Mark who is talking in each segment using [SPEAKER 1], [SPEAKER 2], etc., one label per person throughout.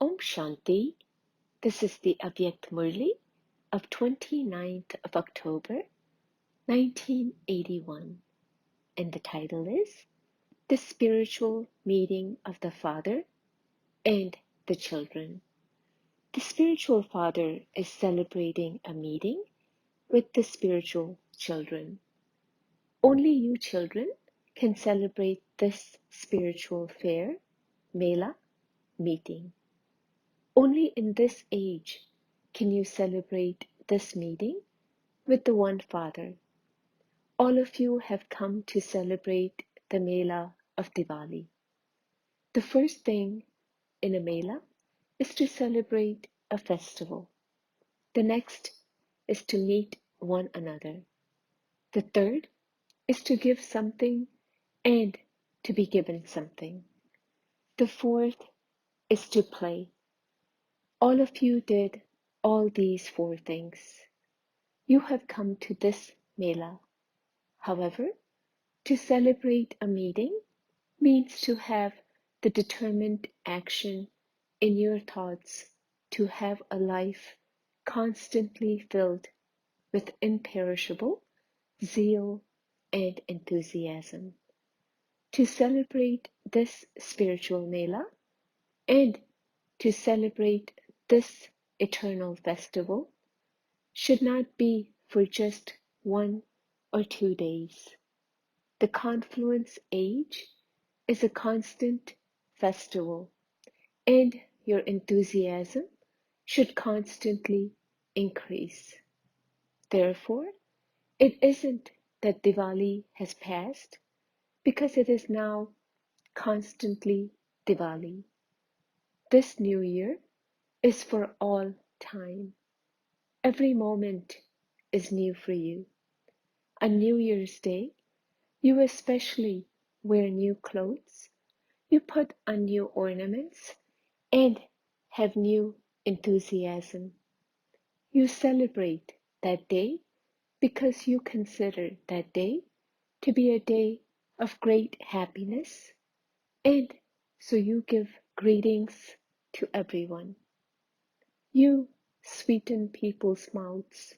[SPEAKER 1] Om Shanti. This is the Avyakt Murli of 29th of October, 1981. And the title is The Spiritual Meeting of the Father and the Children. The spiritual father is celebrating a meeting with the spiritual children. Only you children can celebrate this spiritual fair, Mela, meeting. Only in this age can you celebrate this meeting with the one Father. All of you have come to celebrate the Mela of Diwali. The first thing in a Mela is to celebrate a festival. The next is to meet one another. The third is to give something and to be given something. The fourth is to play. All of you did all these four things. You have come to this Mela. However, to celebrate a meeting means to have the determined action in your thoughts to have a life constantly filled with imperishable zeal and enthusiasm. To celebrate this spiritual Mela and to celebrate this eternal festival should not be for just 1 or 2 days. The confluence age is a constant festival, and your enthusiasm should constantly increase. Therefore, it isn't that Diwali has passed, because it is now constantly Diwali. This new year is for all time. Every moment is new for you. On New Year's Day, you especially wear new clothes, you put on new ornaments, and have new enthusiasm. You celebrate that day because you consider that day to be a day of great happiness, and so you give greetings to everyone. You sweeten people's mouths.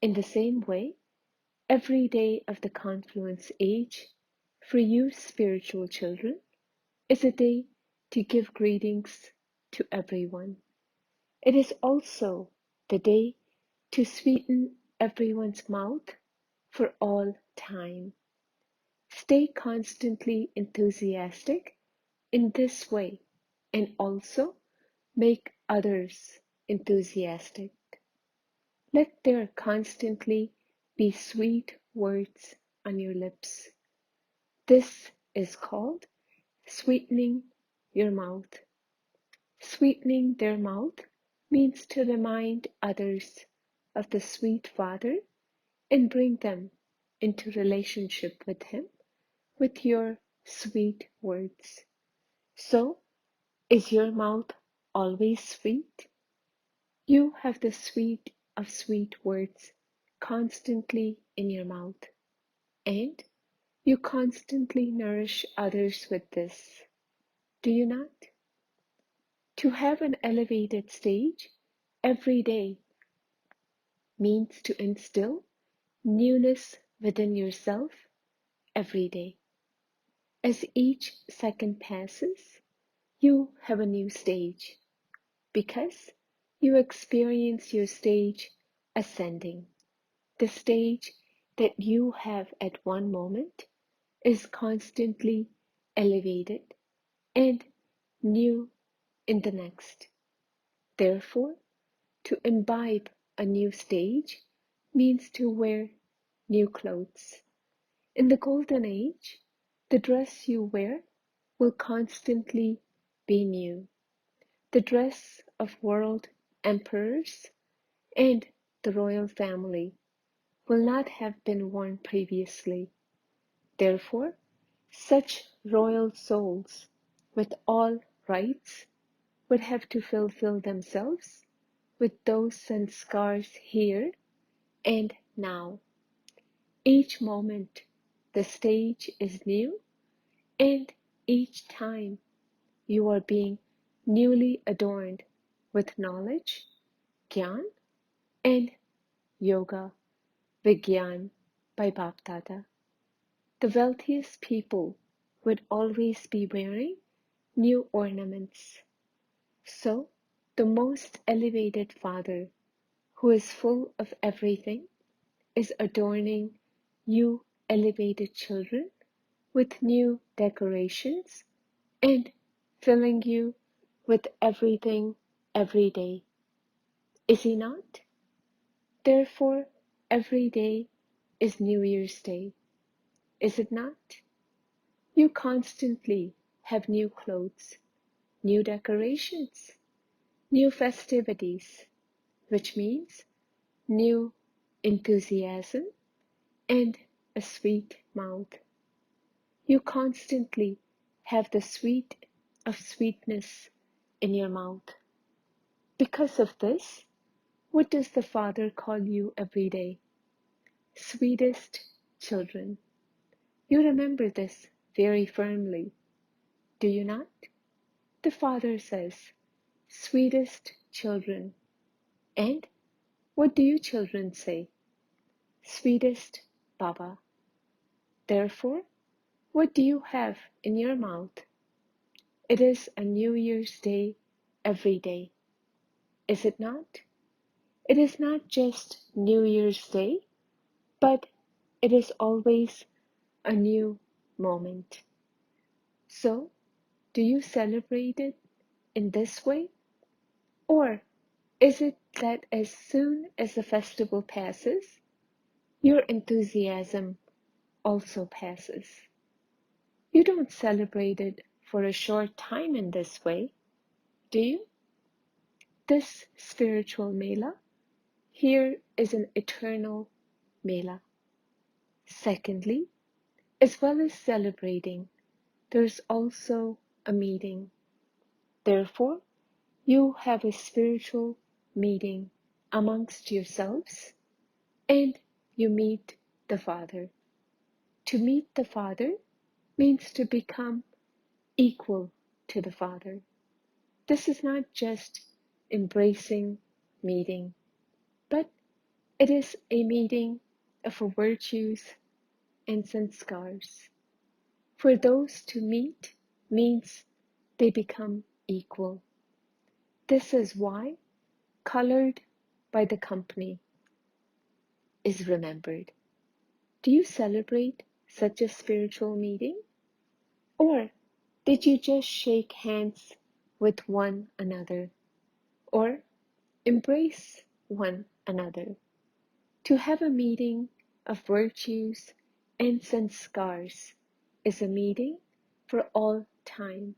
[SPEAKER 1] In the same way, every day of the confluence age, for you spiritual children, is a day to give greetings to everyone. It is also the day to sweeten everyone's mouth for all time. Stay constantly enthusiastic in this way and also make others enthusiastic. Let there constantly be sweet words on your lips. This is called sweetening your mouth. Sweetening their mouth means to remind others of the sweet Father and bring them into relationship with Him with your sweet words. So, is your mouth always sweet? You have the sweet of sweet words constantly in your mouth, and you constantly nourish others with this. Do you not? To have an elevated stage every day means to instill newness within yourself every day. As each second passes, you have a new stage because you experience your stage ascending. The stage that you have at one moment is constantly elevated and new in the next. Therefore, to imbibe a new stage means to wear new clothes. In the golden age, the dress you wear will constantly be new. The dress of world emperors and the royal family will not have been worn previously. Therefore, such royal souls with all rights would have to fulfill themselves with those sanskars here and now. Each moment the stage is new, and each time you are being newly adorned with knowledge, Gyan, and Yoga, Vigyan by Baptata. The wealthiest people would always be wearing new ornaments. So, the most elevated Father, who is full of everything, is adorning you elevated children with new decorations and filling you with everything every day. Is he not? Therefore, every day is New Year's Day, is it not? You constantly have new clothes, new decorations, new festivities, which means new enthusiasm and a sweet mouth. You constantly have the sweet of sweetness in your mouth. Because of this, what does the Father call you every day? Sweetest children. You remember this very firmly, do you not? The Father says, sweetest children. And what do you children say? Sweetest Baba. Therefore, what do you have in your mouth? It is a New Year's Day every day, is it not? It is not just New Year's Day, but it is always a new moment. So, do you celebrate it in this way? Or is it that as soon as the festival passes, your enthusiasm also passes? You don't celebrate it for a short time in this way, do you? This spiritual Mela here is an eternal Mela. Secondly, as well as celebrating, there's also a meeting. Therefore, you have a spiritual meeting amongst yourselves and you meet the Father. To meet the Father means to become equal to the Father. This is not just embracing meeting, but it is a meeting of virtues and sanskars. For those to meet means they become equal. This is why colored by the company is remembered. Do you celebrate such a spiritual meeting? Or did you just shake hands with one another? Or embrace one another? To have a meeting of virtues and sanskars is a meeting for all time,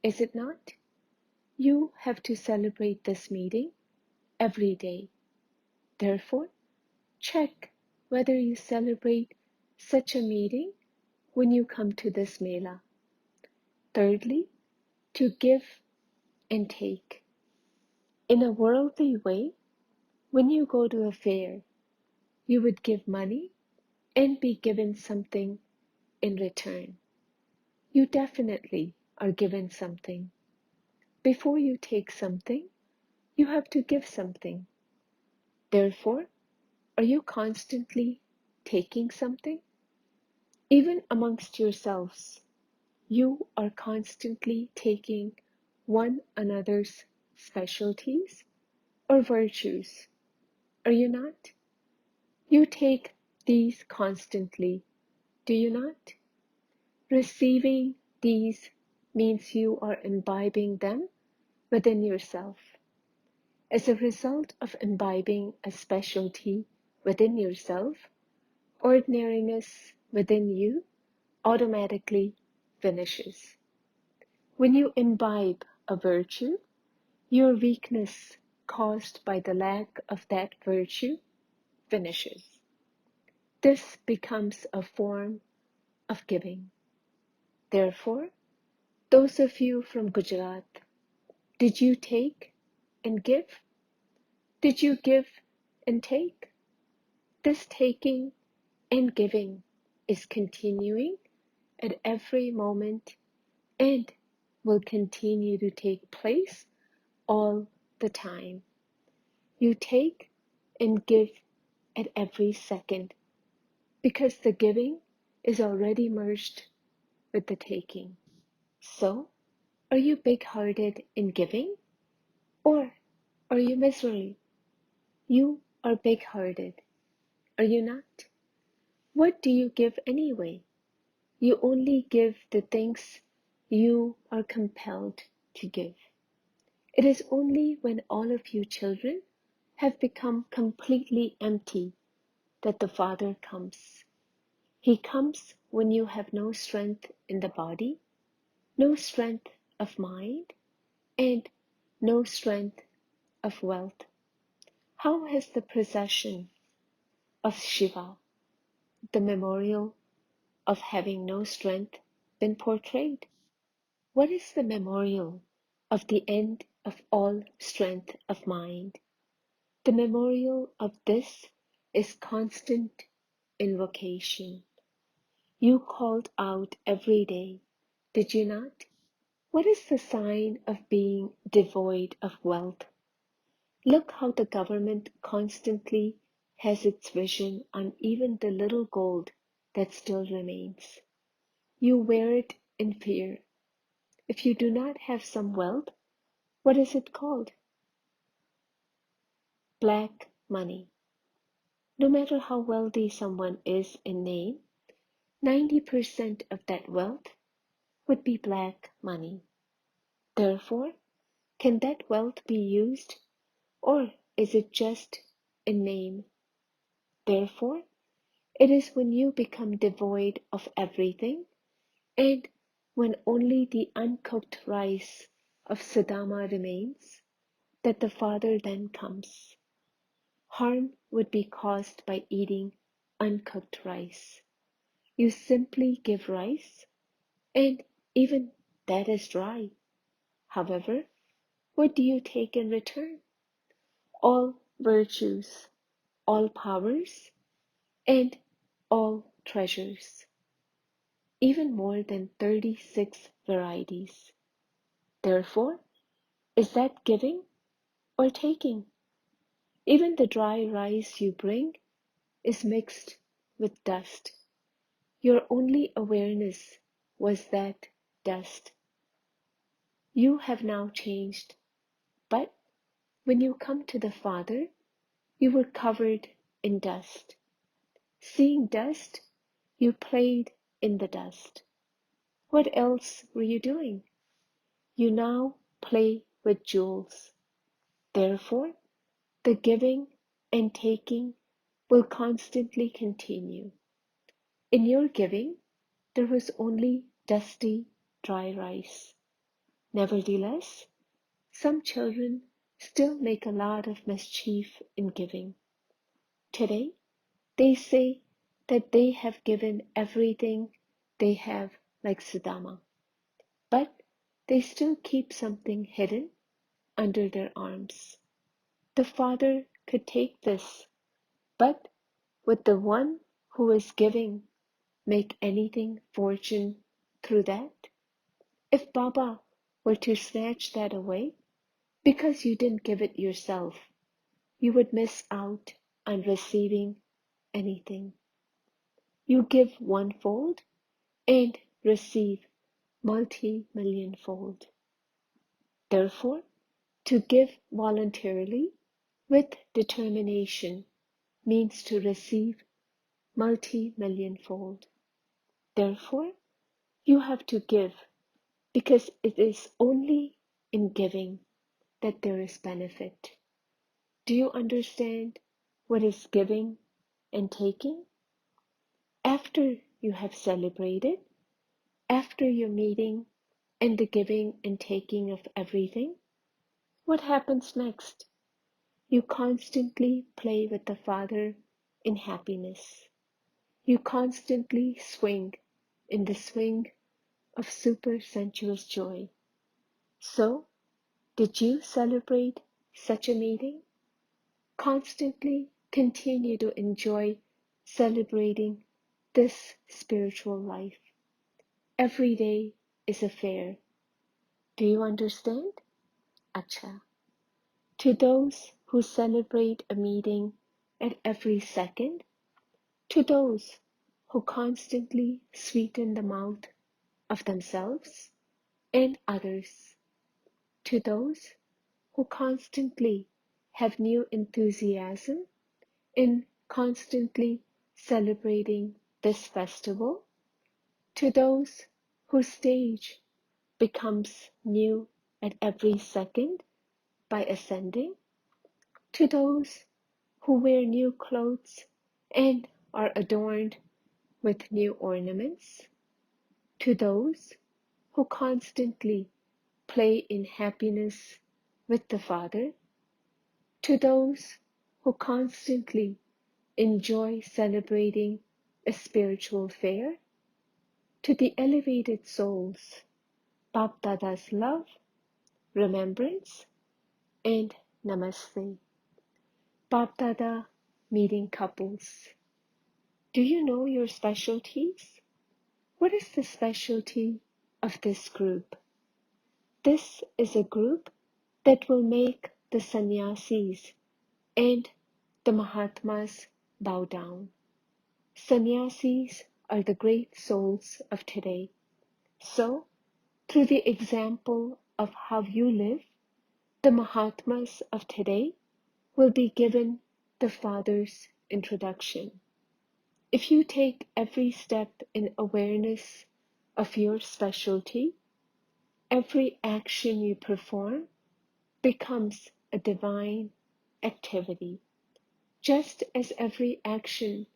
[SPEAKER 1] is it not? You have to celebrate this meeting every day. Therefore, check whether you celebrate such a meeting when you come to this Mela. Thirdly, to give and take. In a worldly way, when you go to a fair, you would give money and be given something in return. You definitely are given something. Before you take something, you have to give something. Therefore, are you constantly taking something? Even amongst yourselves, you are constantly taking one another's specialties or virtues, are you not? You take these constantly, do you not? Receiving these means you are imbibing them within yourself. As a result of imbibing a specialty within yourself, ordinariness within you automatically finishes. When you imbibe a virtue, your weakness caused by the lack of that virtue finishes. This becomes a form of giving. Therefore, those of you from Gujarat, did you take and give? Did you give and take? This taking and giving is continuing at every moment and will continue to take place all the time. You take and give at every second because the giving is already merged with the taking. So, are you big-hearted in giving, or are you miserly? You are big-hearted, are you not? What do you give anyway? You only give the things you are compelled to give. It is only when all of you children have become completely empty that the Father comes. He comes when you have no strength in the body, no strength of mind, and no strength of wealth. How has the procession of Shiva, the memorial of having no strength, been portrayed? What is the memorial of the end of all strength of mind? The memorial of this is constant invocation. You called out every day, did you not? What is the sign of being devoid of wealth? Look how the government constantly has its vision on even the little gold that still remains. You wear it in fear. If you do not have some wealth, what is it called? Black money. No matter how wealthy someone is in name, 90% of that wealth would be black money. Therefore, can that wealth be used, or is it just in name? Therefore, it is when you become devoid of everything, and when only the uncooked rice of Sudama remains, that the Father then comes. Harm would be caused by eating uncooked rice. You simply give rice, and even that is dry. However, what do you take in return? All virtues, all powers, and all treasures, even more than 36 varieties. Therefore, is that giving or taking? Even the dry rice you bring is mixed with dust. Your only awareness was that dust. You have now changed, but when you come to the Father, you were covered in dust. Seeing dust, you played in the dust. What else were you doing? You now play with jewels. Therefore, the giving and taking will constantly continue. In your giving, there was only dusty, dry rice. Nevertheless, some children still make a lot of mischief in giving. Today, they say that they have given everything they have like Sudama, but they still keep something hidden under their arms. The Father could take this, but would the one who is giving make anything fortune through that? If Baba were to snatch that away, because you didn't give it yourself, you would miss out on receiving anything. You give one-fold and receive multi-million-fold. Therefore, to give voluntarily with determination means to receive multi-million-fold. Therefore, you have to give because it is only in giving that there is benefit. Do you understand what is giving and taking? After you have celebrated, after your meeting and the giving and taking of everything, what happens next? You constantly play with the Father in happiness. You constantly swing in the swing of super sensuous joy. So, did you celebrate such a meeting? Constantly continue to enjoy celebrating this spiritual life. Every day is a fair. Do you understand? Acha. To those who celebrate a meeting at every second, to those who constantly sweeten the mouth of themselves and others, to those who constantly have new enthusiasm in constantly celebrating this festival, to those whose stage becomes new at every second by ascending, to those who wear new clothes and are adorned with new ornaments, to those who constantly play in happiness with the Father, to those who constantly enjoy celebrating a spiritual fair, to the elevated souls, Bap Dada's love, remembrance, and namaste. Bap Dada meeting couples. Do you know your specialties? What is the specialty of this group? This is a group that will make the sannyasis and the Mahatmas bow down. Sannyasis are the great souls of today. So, through the example of how you live, the Mahatmas of today will be given the Father's introduction. If you take every step in awareness of your specialty, every action you perform becomes a divine activity. Just as every action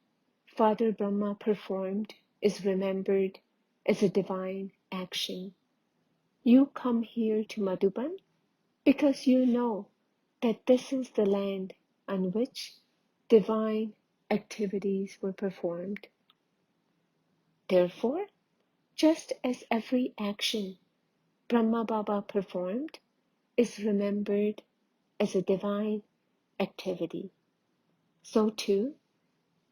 [SPEAKER 1] Father Brahma performed is remembered as a divine action. You come here to Madhuban because you know that this is the land on which divine activities were performed. Therefore, just as every action Brahma Baba performed is remembered as a divine activity, so too,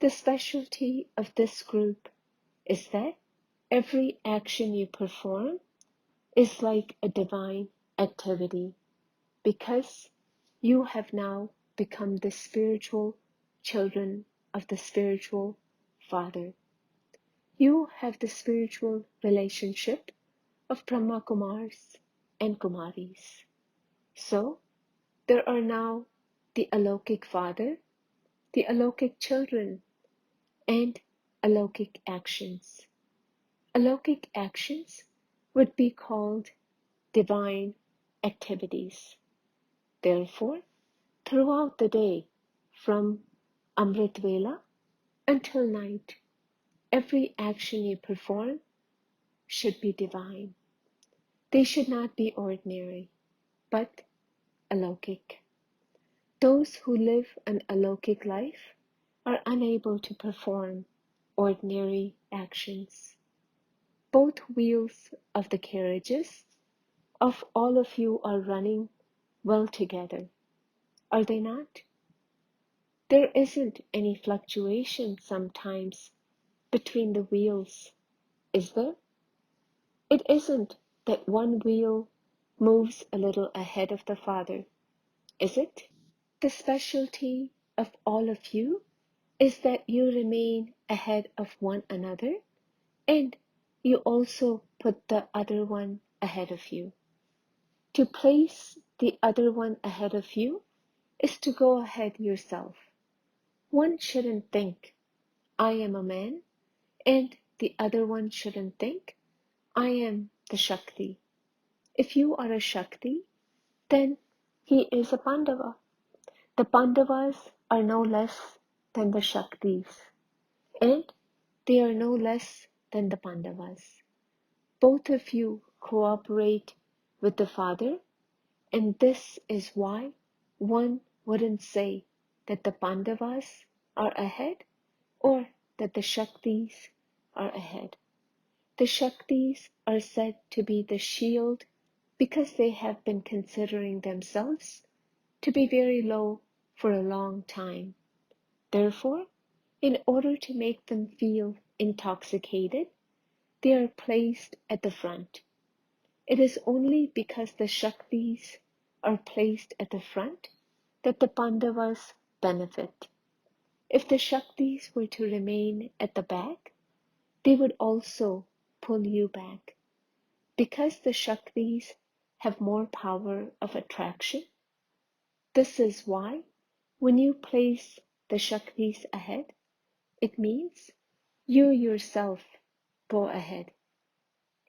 [SPEAKER 1] the specialty of this group is that every action you perform is like a divine activity because you have now become the spiritual children of the spiritual Father. You have the spiritual relationship of Brahma Kumars and Kumaris. So, there are now the Alokik Father, the Alokik children, and Alokik actions. Alokik actions would be called divine activities. Therefore, throughout the day, from Amrit Vela until night, every action you perform should be divine. They should not be ordinary, but alokik. Those who live an alokik life are unable to perform ordinary actions. Both wheels of the carriages of all of you are running well together, are they not? There isn't any fluctuation sometimes between the wheels, is there? It isn't that one wheel moves a little ahead of the Father, is it? The specialty of all of you is that you remain ahead of one another and you also put the other one ahead of you. To place the other one ahead of you is to go ahead yourself. One shouldn't think, I am a man, and the other one shouldn't think, I am the Shakti. If you are a Shakti, then he is a Pandava. The Pandavas are no less than the Shaktis, and they are no less than the Pandavas. Both of you cooperate with the Father, and this is why one wouldn't say that the Pandavas are ahead or that the Shaktis are ahead. The Shaktis are said to be the shield because they have been considering themselves to be very low for a long time. Therefore, in order to make them feel intoxicated, they are placed at the front. It is only because the Shaktis are placed at the front that the Pandavas benefit. If the Shaktis were to remain at the back, they would also pull you back. Because the Shaktis have more power of attraction, this is why when you place the Shaktis ahead, it means you yourself go ahead.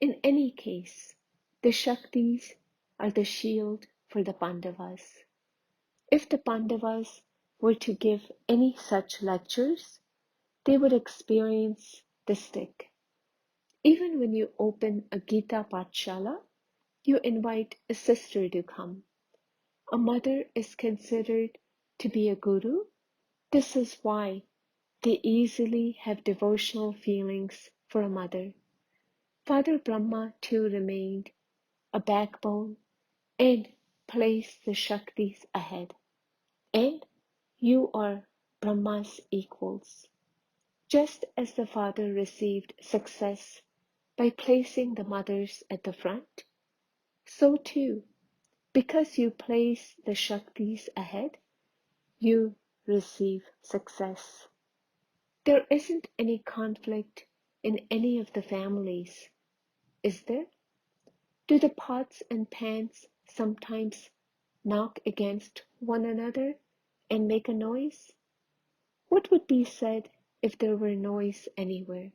[SPEAKER 1] In any case, the Shaktis are the shield for the Pandavas. If the Pandavas were to give any such lectures, they would experience the stick. Even when you open a Gita Pathshala, you invite a sister to come. A mother is considered to be a guru. This is why they easily have devotional feelings for a mother. Father Brahma too remained a backbone and placed the Shaktis ahead. And you are Brahma's equals. Just as the father received success by placing the mothers at the front, so too, because you place the Shaktis ahead, you receive success. There isn't any conflict in any of the families, is there? Do the pots and pans sometimes knock against one another and make a noise? What would be said if there were noise anywhere?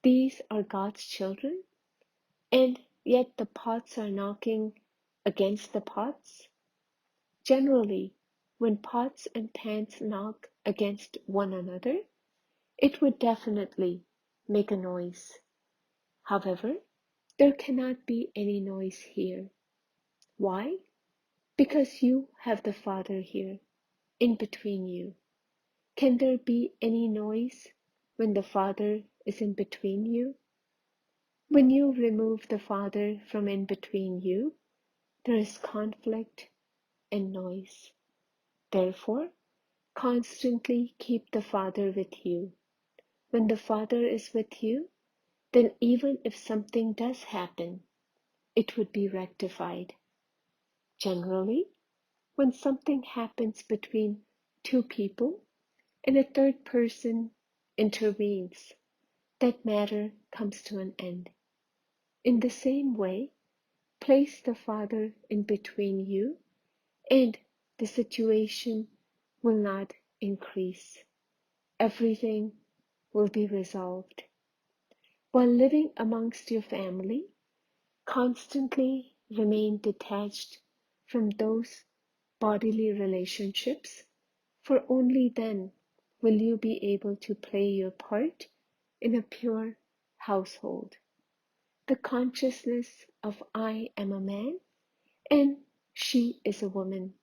[SPEAKER 1] These are God's children, and yet the pots are knocking against the pots? Generally, when pots and pans knock against one another, it would definitely make a noise. However, there cannot be any noise here. Why? Because you have the Father here, in between you. Can there be any noise when the Father is in between you? When you remove the Father from in between you, there is conflict and noise. Therefore, constantly keep the Father with you. When the Father is with you, then even if something does happen, it would be rectified. Generally, when something happens between two people and a third person intervenes, that matter comes to an end. In the same way, place the Father in between you and the situation will not increase. Everything will be resolved. While living amongst your family, constantly remain detached from those bodily relationships, for only then will you be able to play your part in a pure household. The consciousness of I am a man and she is a woman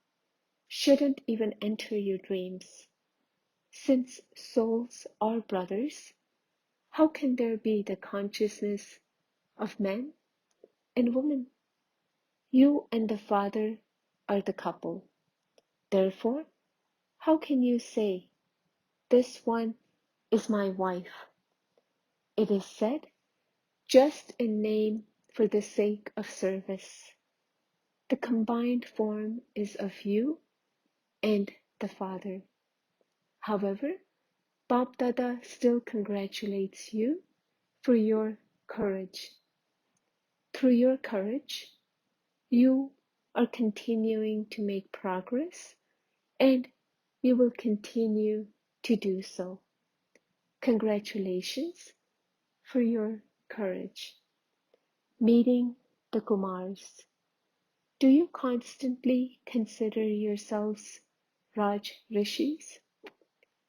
[SPEAKER 1] shouldn't even enter your dreams. Since souls are brothers, how can there be the consciousness of man and woman? You and the Father are the couple. Therefore, how can you say, this one is my wife? It is said, just in name for the sake of service. The combined form is of you and the Father. However, Bap Dada still congratulates you for your courage. Through your courage, you are continuing to make progress and you will continue to do so. Congratulations for your courage. Meeting the Kumars. Do you constantly consider yourselves Raj Rishis?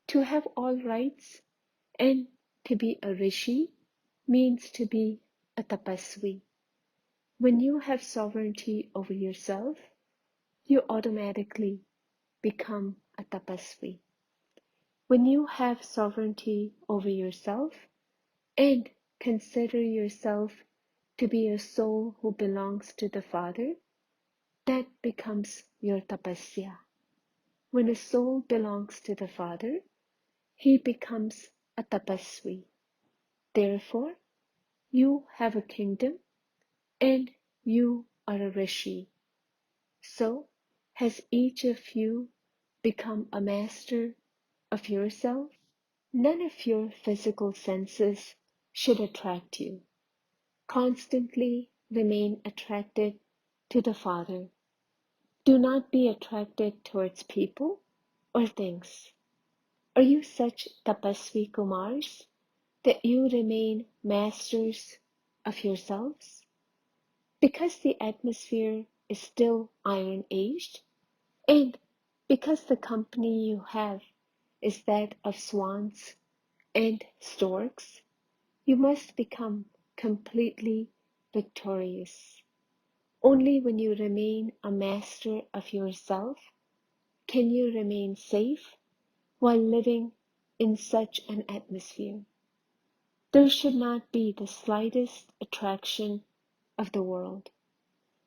[SPEAKER 1] To have all rights and to be a Rishi means to be a Tapasvi. When you have sovereignty over yourself, you automatically become a Tapasvi. When you have sovereignty over yourself and consider yourself to be a soul who belongs to the Father, that becomes your tapasya. When a soul belongs to the Father, he becomes a tapasvi. Therefore, you have a kingdom and you are a rishi. So, has each of you become a master of yourself? None of your physical senses should attract you. Constantly remain attracted to the Father. Do not be attracted towards people or things. Are you such tapasvi kumars that you remain masters of yourselves? Because the atmosphere is still iron-aged, and because the company you have is that of swans and storks, you must become completely victorious. Only when you remain a master of yourself can you remain safe while living in such an atmosphere. There should not be the slightest attraction of the world.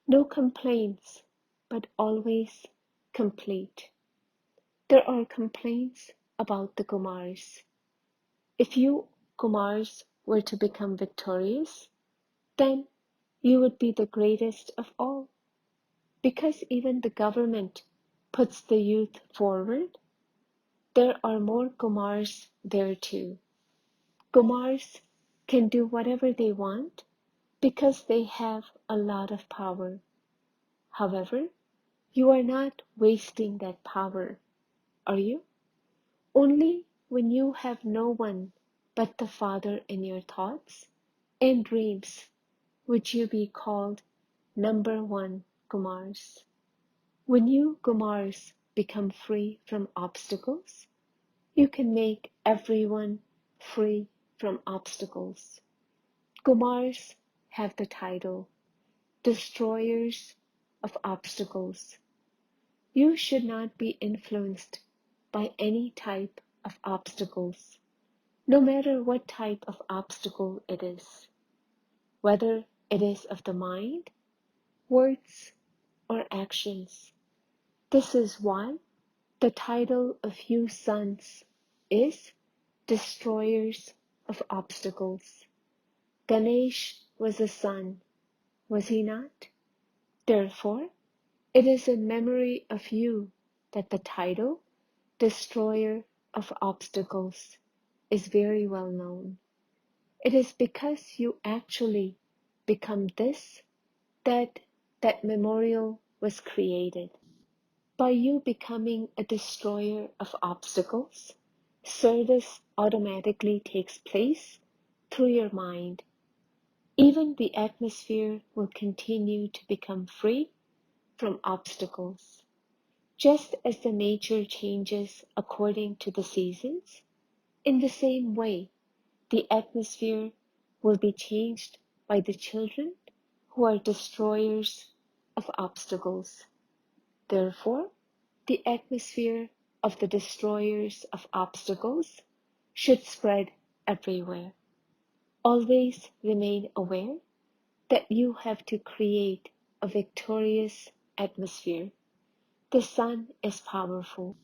[SPEAKER 1] No complaints, but always complete. There are complaints about the Kumars. If you Kumars were to become victorious, then you would be the greatest of all. Because even the government puts the youth forward, there are more Kumars there too. Kumars can do whatever they want because they have a lot of power. However, you are not wasting that power, are you? Only when you have no one but the Father in your thoughts and dreams would you be called number one Kumars. When you Kumars become free from obstacles, you can make everyone free from obstacles. Kumars have the title destroyers of obstacles. You should not be influenced by any type of obstacles, no matter what type of obstacle it is, whether it is of the mind, words, or actions. This is why the title of you sons is Destroyers of Obstacles. Ganesh was a son, was he not? Therefore, it is in memory of you that the title, Destroyer of Obstacles, is very well known. It is because you actually become this that that memorial was created. By you becoming a destroyer of obstacles, service automatically takes place through your mind. Even the atmosphere will continue to become free from obstacles. Just as the nature changes according to the seasons, in the same way, the atmosphere will be changed by the children who are destroyers of obstacles. Therefore, the atmosphere of the destroyers of obstacles should spread everywhere. Always remain aware that you have to create a victorious atmosphere. The sun is powerful.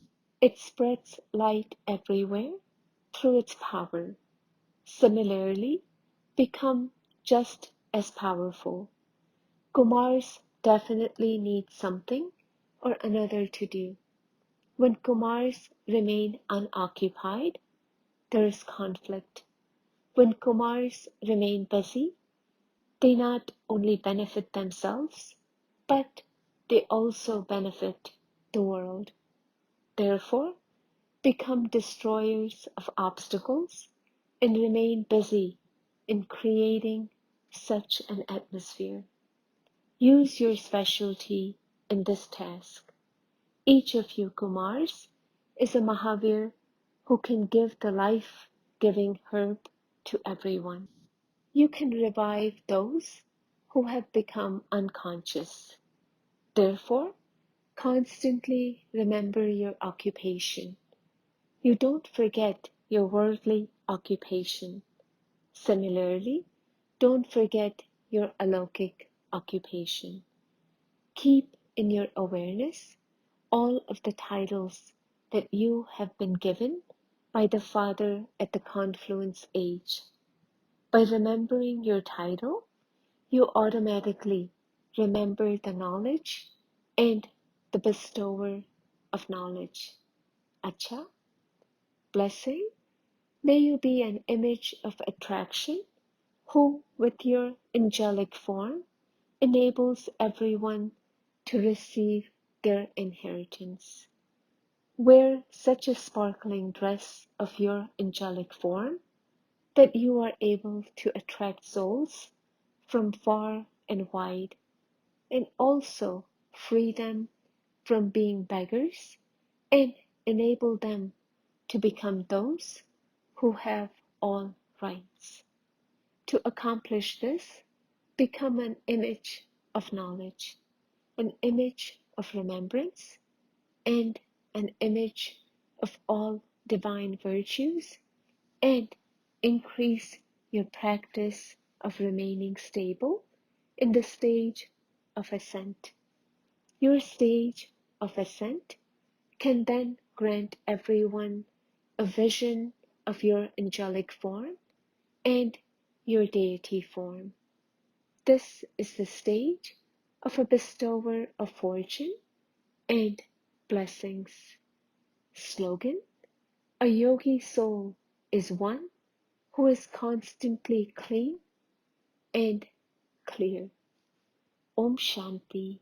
[SPEAKER 1] It spreads light everywhere through its power. Similarly, become just as powerful. Kumars definitely need something or another to do. When Kumars remain unoccupied, there is conflict. When Kumars remain busy, they not only benefit themselves, but they also benefit the world. Therefore, become destroyers of obstacles and remain busy in creating such an atmosphere. Use your specialty in this task. Each of you Kumars is a Mahavir who can give the life-giving herb to everyone. You can revive those who have become unconscious. Therefore, constantly remember your occupation. You don't forget your worldly occupation. Similarly, don't forget your alokik occupation. Keep in your awareness all of the titles that you have been given by the Father at the confluence age. By remembering your title, you automatically remember the knowledge and the bestower of knowledge. Acha, blessing, may you be an image of attraction who, with your angelic form, enables everyone to receive their inheritance. Wear such a sparkling dress of your angelic form that you are able to attract souls from far and wide, and also free them from being beggars and enable them to become those who have all rights. To accomplish this, become an image of knowledge, an image of remembrance, and an image of all divine virtues, and increase your practice of remaining stable in the stage of ascent. Your stage of ascent can then grant everyone a vision of your angelic form and your deity form. This is the stage of a bestower of fortune and blessings. Slogan: a yogi soul is one who is constantly clean and clear. Om Shanti.